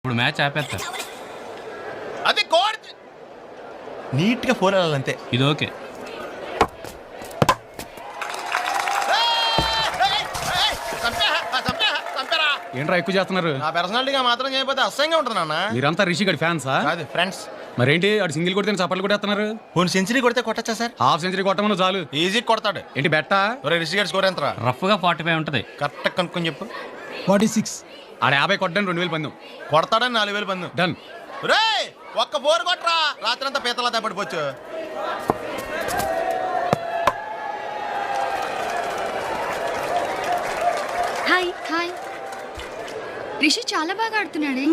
ఇప్పుడు మ్యాచ్ ఆపేస్తారు. అది కోడ్ నీట్ గా ఫోర్ వెళ్ళాలంతే. ఇది ఓకే. ఏంట్రా ఎక్కువ చేస్తున్నారు? నా పర్సనాలిటీగా మాత్రం చేయకపోతే అసహ్యంగా ఉంటుంది నాన్న. మీరంతా రిషి గడి ఫ్యాన్సా? కాదు ఫ్రెండ్స్. మరేంటి అటు సింగిల్ కొడితే చప్పట్లు కొట్టేస్తున్నారు? పోనీ సెంచరీ కొడితే కొట్టచ్చా సార్? హాఫ్ సెంచరీ కొట్టమని చాలు. ఈజీ కొడతాడు. ఏంటి బెట్టా? ఒరే రిషి గారి స్కోర్ ఎంతరా? రఫ్ గా 45 ఉంటది. కరెక్ట్ కనుక్కొని చెప్పు. 46. ఆడ 50 కొట్టడానికి 2000 పందెం. కొడతాడని 4000 పందు. డన్. రే ఒక్క బోర్ కొట్టరా, రాత్రి అంతా పీతలా తప్పడిపోవచ్చు. Hi hi. రిషి చాలా బాగా ఆడుతున్నాడే.